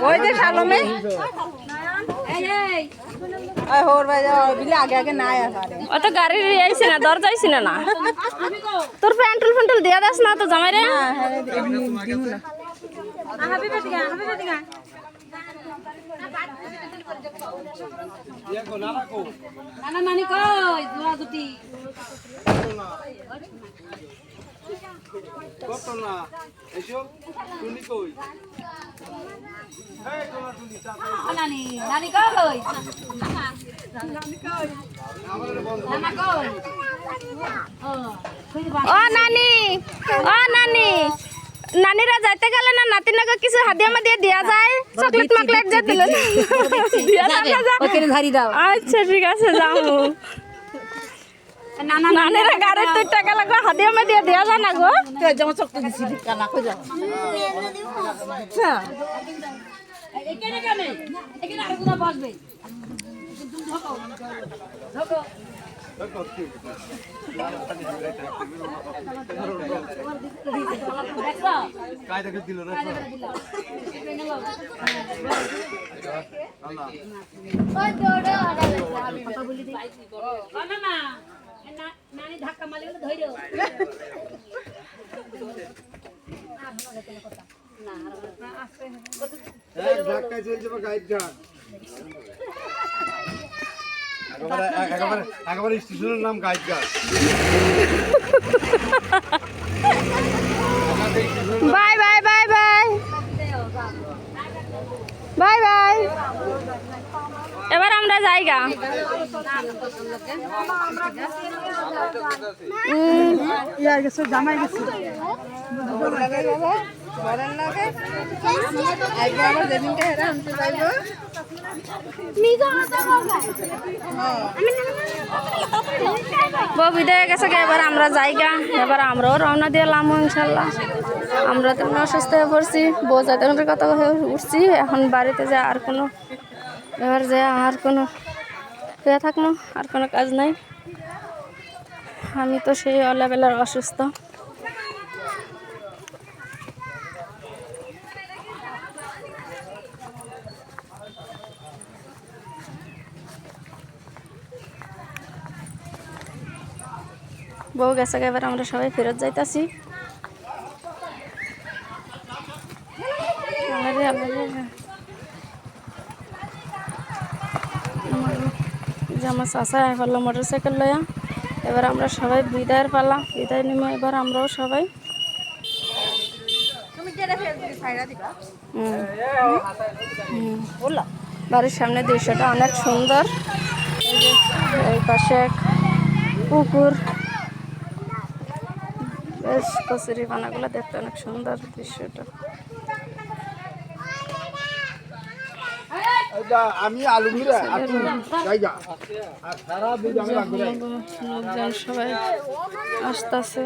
ওই যে সালমে আগে আগে নাই অত গাড়ি আইছে না দর যাইছি না না তোর প্যান্টুল ফ্যান্টুল দিয়া দাস না তো জামাই রে নানা নানি কই দুয়া দুটি কত না এসো তুমি কই এই তোমার তুমি চাচা নানি নানি কই নানা কই ও নানি নানিরা যাইতে গেলে না নাতিনাকে কিছু হাদিয়া মাদিয়া দেয়া যায় চকলেট মকলেট যে দিলেন ধারি দাও আচ্ছা ঠিক আছে যাবো নানিরা গাড়ির 2 টাকা লাগবে হাদিয়া মাদিয়া দেয়া যায় না গো জমা চকলেট দিছি কানা কই যাও আচ্ছা এখানে কেনে এখানে আর কোনা বসবে তুমি ঢোকো ঢোকো काय দেখে দিল রে নানি ধাক্কা মারলে ধইরো ধাক্কা চলছে বা গাইড ঘাট একেবারে স্টেশনের নাম গাইড ঘাট bye bye bye bye bye bye এবার আমরা যাইগা ইয়ার গেছে জামাই গেছে বিদায় গেছে এবার আমরা যাইগা এবার আমরাও রওনা দিলাম ইনশাল্লাহ আমরা তো অসুস্থ হয়ে পড়ছি বউ যাতে কথা হয়ে উঠছি এখন বাড়িতে যা আর কোনো এবার যে আর কোনো হয়ে থাকলো আর কোনো কাজ নাই আমি তো সেই অলাবেলার অসুস্থ বউ গেছে এবার আমরা সবাই ফেরত যাইতাছি আমার চাষা পারলো মোটর সাইকেল লয়া এবার আমরা সবাই বিদায়ের পালা বিদায় নেমে এবার আমরাও সবাই বাড়ির সামনে দৃশ্যটা অনেক সুন্দর এই পাশে পুকুর বেশ কচুরি পানাগুলো দেখতে অনেক সুন্দর দৃশ্যটা আমি আলু ঘুরে জায়গা আর সারা দুধ আমি রাখবো লোকজন সবাই আসতেছে